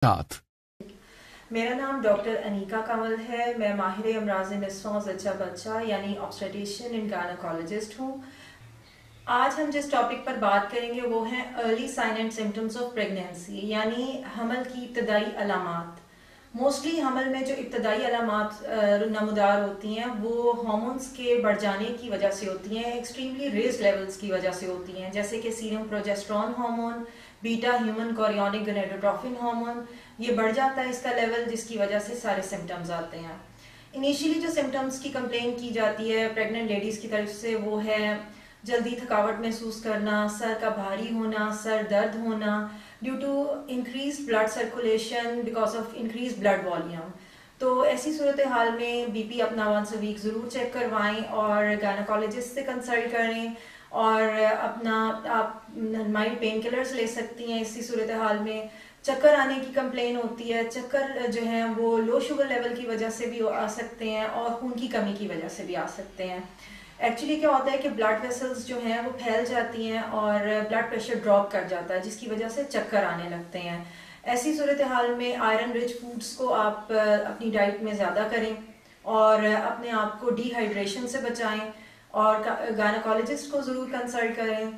ساتھ میرا نام ڈاکٹر انیکا کمل ہے. میں ماہر امراض نسواں زچہ بچہ یعنی آبسٹیٹیشین اینڈ گائنیکالوجسٹ ہوں. آج ہم جس ٹاپک پر بات کریں گے وہ ہیں early sign and symptoms of pregnancy, یعنی حمل کی ابتدائی علامات. موسٹلی حمل میں جو ابتدائی علامات نمودار ہوتی ہیں وہ ہارمونس کے بڑھ جانے کی وجہ سے ہوتی ہیں، ایکسٹریملی ریزڈ لیولز کی وجہ سے ہوتی ہیں، جیسے کہ سیرم پروجسٹرون ہارمون، بیٹا ہیومن کورینک گونیڈوٹروفن ہارمون. یہ بڑھ جاتا ہے اس کا لیول، جس کی وجہ سے سارے سمٹمز آتے ہیں. انیشیلی جو سمٹمز کی کمپلین کی جاتی ہے پریگننٹ لیڈیز کی طرف سے وہ ہے جلدی تھکاوٹ محسوس کرنا، سر کا بھاری ہونا، سر درد ہونا due to increase blood circulation because of increase blood volume. تو ایسی صورتحال میں بی پی اپنا ونس اے ویک ضرور چیک کروائیں اور گائنیکالوجسٹ سے کنسلٹ کریں، اور اپنا آپ مائلڈ پین کلرز لے سکتی ہیں. اسی صورتحال میں چکر آنے کی کمپلین ہوتی ہے. چکر جو ہیں وہ لو شوگر لیول کی وجہ سے بھی آ سکتے ہیں اور خون کی کمی کی وجہ سے بھی آ سکتے ہیں. ایکچولی کیا ہوتا ہے کہ بلڈ ویسلز جو ہیں وہ پھیل جاتی ہیں اور بلڈ پریشر ڈراپ کر جاتا ہے، جس کی وجہ سے چکر آنے لگتے ہیں. ایسی صورتحال میں آئرن رچ فوڈس کو آپ اپنی ڈائٹ میں زیادہ کریں اور اپنے آپ کو ڈی ہائیڈریشن سے بچائیں اور گائنیکالوجسٹ کو ضرور کنسلٹ کریں.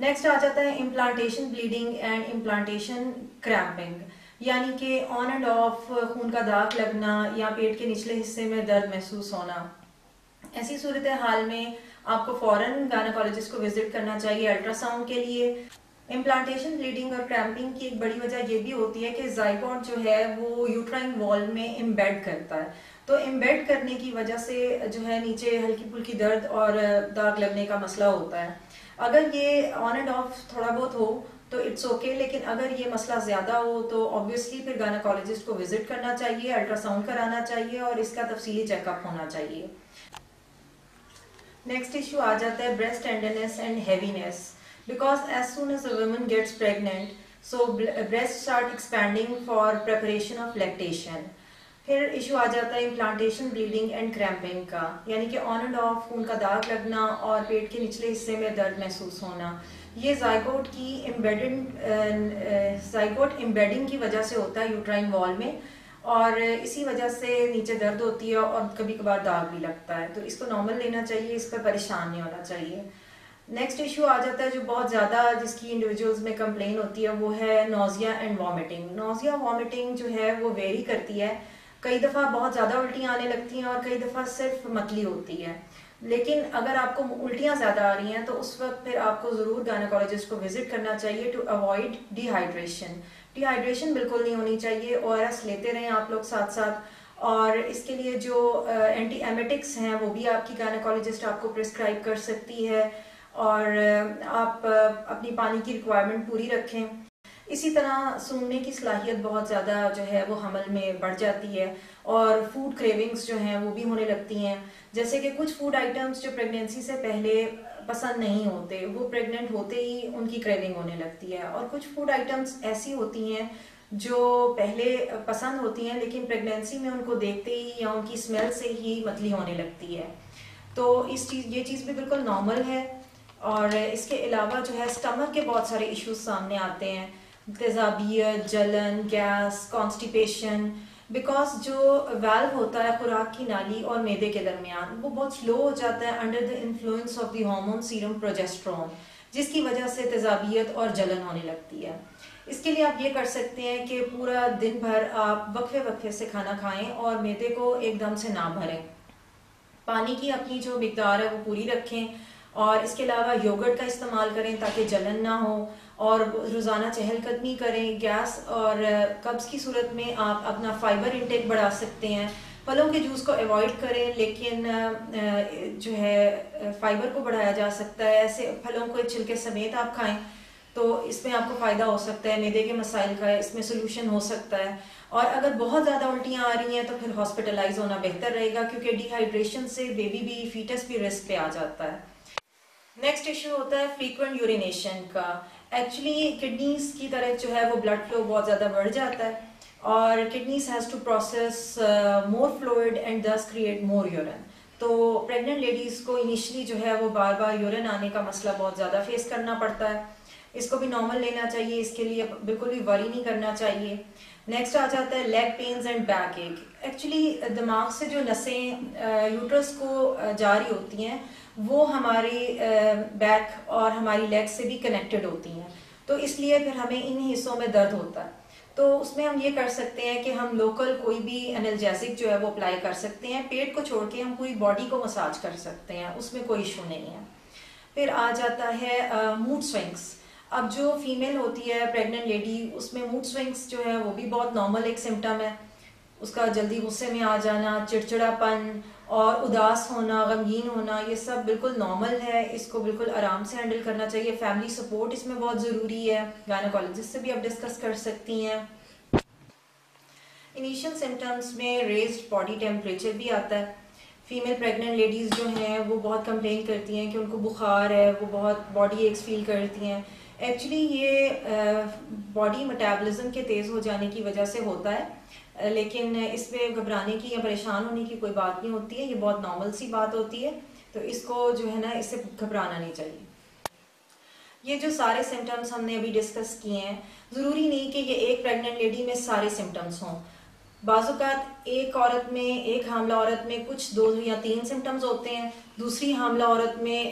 نیکسٹ آ جاتا ہے امپلانٹیشن بلیڈنگ اینڈ امپلانٹیشن کریمپنگ، یعنی کہ آن اینڈ آف خون کا داغ لگنا یا پیٹ کے نچلے حصے میں درد محسوس ہونا. ایسی صورتحال میں آپ کو فوراً گائنیکالوجسٹ کو وزٹ کرنا چاہیے الٹرا ساؤنڈ کے لیے. امپلانٹیشن بلیڈنگ اور کریمپنگ کی ایک بڑی وجہ یہ بھی ہوتی ہے کہ زائگوٹ جو ہے وہ یوٹرائن وال میں امبیڈ کرتا ہے. تو امبیڈ کرنے کی وجہ سے جو ہے نیچے ہلکی پھلکی درد اور داغ لگنے کا مسئلہ ہوتا ہے. اگر یہ آن اینڈ آف تھوڑا بہت ہو تو اٹس اوکے، لیکن اگر یہ مسئلہ زیادہ ہو تو آبویسلی پھر گائنیکالوجسٹ کو وزٹ کرنا چاہیے، الٹرا ساؤنڈ کرانا چاہیے اور اس کا تفصیلی چیک اپ ہونا چاہیے. نیکسٹ ایشو آ جاتا ہے breast tenderness and heaviness. Because as soon as a woman gets pregnant so breast start expanding for preparation of lactation. پھر ایشو آ جاتا ہے امپلانٹیشن بلیڈنگ اینڈ کریمپنگ کا، یعنی کہ آن اینڈ آف خون کا داغ لگنا اور پیٹ کے نچلے حصے میں درد محسوس ہونا. یہ زائگوٹ امبیڈنگ کی وجہ سے ہوتا ہے یوٹرائن وال میں، اور اسی وجہ سے نیچے درد ہوتی ہے اور کبھی کبھار داغ بھی لگتا ہے. تو اس کو نارمل لینا چاہیے، اس پہ پریشان نہیں ہونا چاہیے. نیکسٹ ایشو آ جاتا ہے جو بہت زیادہ جس کی انڈیویجولز میں کمپلین ہوتی ہے وہ ہے نوزیا اینڈ وامٹنگ. نوزیا وامٹنگ جو ہے وہ ویری کرتی ہے، کئی دفعہ بہت زیادہ الٹیاں آنے لگتی ہیں اور کئی دفعہ صرف متلی ہوتی ہے. لیکن اگر آپ کو الٹیاں زیادہ آ رہی ہیں تو اس وقت پھر آپ کو ضرور گائنیکالوجسٹ کو وزٹ کرنا چاہیے to avoid dehydration. Dehydration بالکل نہیں ہونی چاہیے. او آر ایس لیتے رہیں آپ لوگ ساتھ ساتھ، اور اس کے لیے جو اینٹی ایمیٹکس ہیں وہ بھی آپ کی گائنیکالوجسٹ آپ کو پرسکرائب کر سکتی ہے، اور آپ اپنی پانی کی ریکوائرمنٹ پوری رکھیں. اسی طرح سونگنے کی صلاحیت بہت زیادہ جو ہے وہ حمل میں بڑھ جاتی ہے، اور فوڈ کریونگز جو ہیں وہ بھی ہونے لگتی ہیں. جیسے کہ کچھ فوڈ آئٹمس جو پریگنینسی سے پہلے پسند نہیں ہوتے وہ پریگننٹ ہوتے ہی ان کی کریونگ ہونے لگتی ہے، اور کچھ فوڈ آئٹمس ایسی ہوتی ہیں جو پہلے پسند ہوتی ہیں لیکن پریگنینسی میں ان کو دیکھتے ہی یا ان کی اسمیل سے ہی متلی ہونے لگتی ہے. تو یہ چیز بھی بالکل نارمل ہے. اور اس کے علاوہ جو ہے اسٹمک کے بہت سارے ایشوز سامنے آتے ہیں، تیزابیت، جلن، گیس، کانسٹیپیشن. بیکاز جو ویلو ہوتا ہے خوراک کی نالی اور معدے کے درمیان وہ بہت سلو ہو جاتا ہے under the influence of the hormone serum progesterone, جس کی وجہ سے تیزابیت اور جلن ہونے لگتی ہے. اس کے لیے آپ یہ کر سکتے ہیں کہ پورا دن بھر آپ وقفے وقفے سے کھانا کھائیں اور معدے کو ایک دم سے نہ بھریں. پانی کی اپنی جو مقدار ہے وہ پوری رکھیں، اور اس کے علاوہ یوگرٹ کا استعمال کریں تاکہ جلن نہ ہو، اور روزانہ چہل قدمی کریں. گیس اور قبض کی صورت میں آپ اپنا فائبر انٹیک بڑھا سکتے ہیں. پھلوں کے جوس کو ایوائڈ کریں، لیکن جو ہے فائبر کو بڑھایا جا سکتا ہے. ایسے پھلوں کو چھلکے سمیت آپ کھائیں تو اس میں آپ کو فائدہ ہو سکتا ہے، معدے کے مسائل کا اس میں سلوشن ہو سکتا ہے. اور اگر بہت زیادہ الٹیاں آ رہی ہیں تو پھر ہاسپٹلائز ہونا بہتر رہے گا، کیونکہ ڈی ہائیڈریشن سے بیبی بھی فیٹس بھی رسک پہ آ جاتا ہے. نیکسٹ ایشو ہوتا ہے فریکوینٹ یورینیشن کا. ایکچولی کڈنیز کی طرف جو ہے وہ بلڈ فلو بہت زیادہ بڑھ جاتا ہے، اور kidneys has to process more fluid and this create more urine. تو پریگننٹ لیڈیز کو انیشلی جو ہے وہ بار بار یورین آنے کا مسئلہ بہت زیادہ فیس کرنا پڑتا ہے. اس کو بھی نارمل لینا چاہیے، اس کے لیے بالکل بھی وری نہیں کرنا چاہیے. نیکسٹ آ جاتا ہے لیگ پینز اینڈ بیک ایک. ایکچولی دماغ سے جو نسیں یوٹرس کو جاری ہوتی ہیں وہ ہماری بیک اور ہماری لیگ سے بھی کنیکٹڈ ہوتی ہیں, تو اس لیے پھر ہمیں ان حصوں میں درد ہوتا ہے. تو اس میں ہم یہ کر سکتے ہیں کہ ہم لوکل کوئی بھی انالجیسک جو ہے وہ اپلائی کر سکتے ہیں. پیٹ کو چھوڑ کے ہم پوری باڈی کو مساج کر سکتے ہیں, اس میں کوئی ایشو نہیں ہے. پھر آ جاتا ہے موڈ سوئنگس. اب جو فیمیل ہوتی ہے پریگننٹ لیڈی, اس میں موڈ سوئنگس جو ہے وہ بھی بہت نارمل ایک سمٹم ہے. اس کا جلدی غصے میں آ جانا, چڑچڑا پن اور اداس ہونا, غمگین ہونا, یہ سب بالکل نارمل ہے. اس کو بالکل آرام سے ہینڈل کرنا چاہیے. فیملی سپورٹ اس میں بہت ضروری ہے. گائنیکولوجسٹ سے بھی آپ ڈسکس کر سکتی ہیں. انیشیل سمٹمس میں ریزڈ باڈی ٹیمپریچر بھی آتا ہے. فیمیل پریگننٹ لیڈیز جو ہیں وہ بہت کمپلین کرتی ہیں کہ ان کو بخار ہے, وہ بہت باڈی ایکس فیل کرتی ہیں. ایکچولی یہ باڈی میٹابولزم کے تیز ہو جانے کی وجہ سے ہوتا ہے, لیکن اس میں گھبرانے کی یا پریشان ہونے کی کوئی بات نہیں ہوتی ہے. یہ بہت نارمل سی بات ہوتی ہے, تو اس کو جو ہے نا اس سے گھبرانا نہیں چاہیے. یہ جو سارے سمٹمس ہم نے ابھی ڈسکس کیے ہیں, ضروری نہیں کہ یہ ایک پریگننٹ لیڈی میں سارے سمٹمس ہوں. بعض اوقات ایک عورت میں, ایک حاملہ عورت میں کچھ 2 یا 3 سمٹمز ہوتے ہیں, دوسری حاملہ عورت میں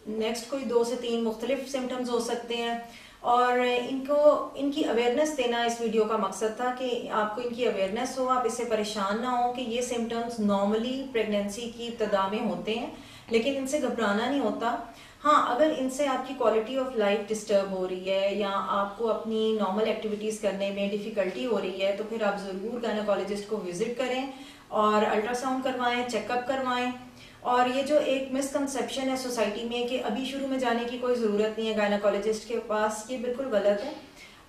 نیکسٹ کوئی 2 سے 3 مختلف سمٹمز ہو سکتے ہیں. اور ان کی اویئرنیس دینا اس ویڈیو کا مقصد تھا کہ آپ کو ان کی اویئرنیس ہو, آپ اس سے پریشان نہ ہوں کہ یہ سمٹمز نارملی پریگننسی کی ابتدا میں ہوتے ہیں, لیکن ان سے گھبرانا نہیں ہوتا. ہاں, اگر ان سے آپ کی کوالٹی آف لائف ڈسٹرب ہو رہی ہے یا آپ کو اپنی نارمل ایکٹیویٹیز کرنے میں ڈیفیکلٹی ہو رہی ہے, تو پھر آپ ضرور گائنیکولوجسٹ کو وزٹ کریں اور الٹرا ساؤنڈ کروائیں, چیک اپ کروائیں. اور یہ جو ایک مسکنسیپشن ہے سوسائٹی میں کہ ابھی شروع میں جانے کی کوئی ضرورت نہیں ہے گائنیکولوجسٹ کے پاس, یہ بالکل غلط ہے.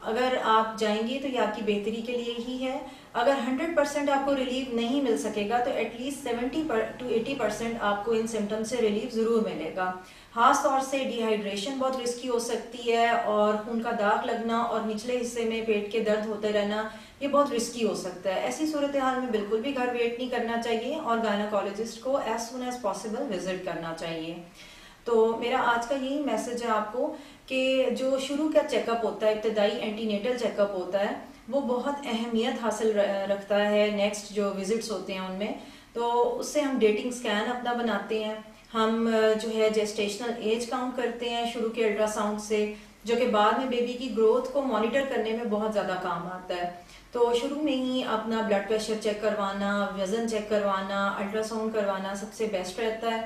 اگر آپ جائیں گی تو یہ آپ کی بہتری کے لیے ہی ہے. اگر 100% آپ کو ریلیف نہیں مل سکے گا تو ایٹ لیسٹ 70 to 80% آپ کو ان سمٹم سے ریلیف ضرور ملے گا. خاص طور سے ڈی ہائیڈریشن بہت رسکی ہو سکتی ہے, اور خون کا داغ لگنا اور نچلے حصے میں پیٹ کے درد ہوتے رہنا یہ بہت رسکی ہو سکتا ہے. ایسی صورتحال میں بالکل بھی گھر ویٹ نہیں کرنا چاہیے اور گائنیکولوجسٹ کو as soon as possible visit کرنا چاہیے. تو میرا آج کا یہی میسج ہے آپ کو کہ جو شروع کا چیک اپ ہوتا ہے, ابتدائی اینٹی نیٹل چیک اپ ہوتا ہے, وہ بہت اہمیت حاصل رکھتا ہے نیکسٹ جو وزٹس ہوتے ہیں ان میں. تو اس سے ہم ڈیٹنگ سکین اپنا بناتے ہیں, ہم جو ہے جیسٹیشنل ایج کاؤنٹ کرتے ہیں شروع کے الٹرا ساؤنڈ سے, جو کہ بعد میں بیبی کی گروتھ کو مانیٹر کرنے میں بہت زیادہ کام آتا ہے. تو شروع میں ہی اپنا بلڈ پریشر چیک کروانا, وزن چیک کروانا, الٹرا ساؤنڈ کروانا سب سے بیسٹ رہتا ہے.